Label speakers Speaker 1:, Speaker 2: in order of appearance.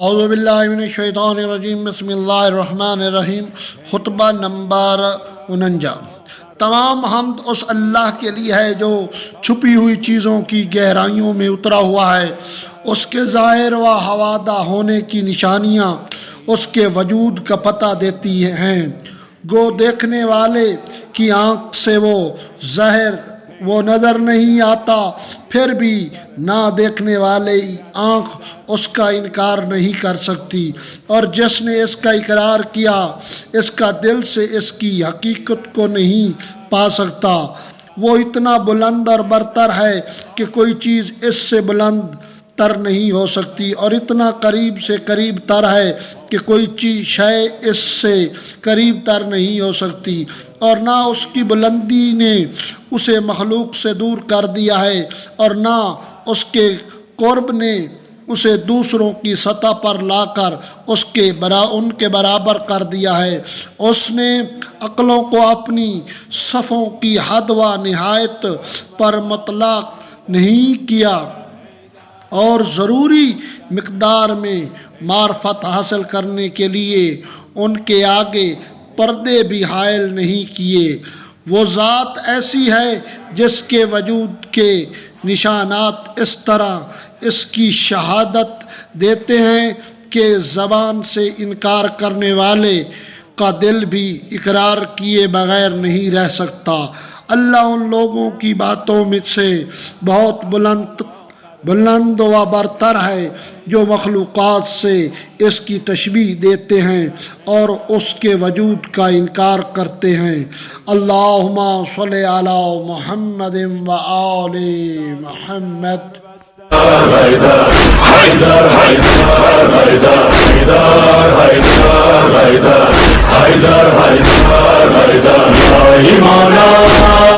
Speaker 1: اعوذ باللہ من الشیطان الرجیم، بسم اللہ الرحمن الرحیم۔ خطبہ نمبر 49۔ تمام حمد اس اللہ کے لیے ہے جو چھپی ہوئی چیزوں کی گہرائیوں میں اترا ہوا ہے۔ اس کے ظاہر و حوادہ ہونے کی نشانیاں اس کے وجود کا پتہ دیتی ہیں۔ گو دیکھنے والے کی آنکھ سے وہ نظر نہیں آتا، پھر بھی نہ دیکھنے والے آنکھ اس کا انکار نہیں کر سکتی، اور جس نے اس کا اقرار کیا اس کا دل سے اس کی حقیقت کو نہیں پا سکتا۔ وہ اتنا بلند اور برتر ہے کہ کوئی چیز اس سے بلند تر نہیں ہو سکتی، اور اتنا قریب سے قریب تر ہے کہ کوئی چیز شے اس سے قریب تر نہیں ہو سکتی، اور نہ اس کی بلندی نے اسے مخلوق سے دور کر دیا ہے، اور نہ اس کے قرب نے اسے دوسروں کی سطح پر لا کر ان کے برابر کر دیا ہے۔ اس نے عقلوں کو اپنی صفوں کی حد و نہایت پر مطلع نہیں کیا، اور ضروری مقدار میں معرفت حاصل کرنے کے لیے ان کے آگے پردے بھی حائل نہیں کیے۔ وہ ذات ایسی ہے جس کے وجود کے نشانات اس طرح اس کی شہادت دیتے ہیں کہ زبان سے انکار کرنے والے کا دل بھی اقرار کیے بغیر نہیں رہ سکتا۔ اللہ ان لوگوں کی باتوں میں سے بہت بلند و برتر ہے جو مخلوقات سے اس کی تشبیہ دیتے ہیں اور اس کے وجود کا انکار کرتے ہیں۔ اللہم صلی علی محمد و آل محمد۔
Speaker 2: حیدر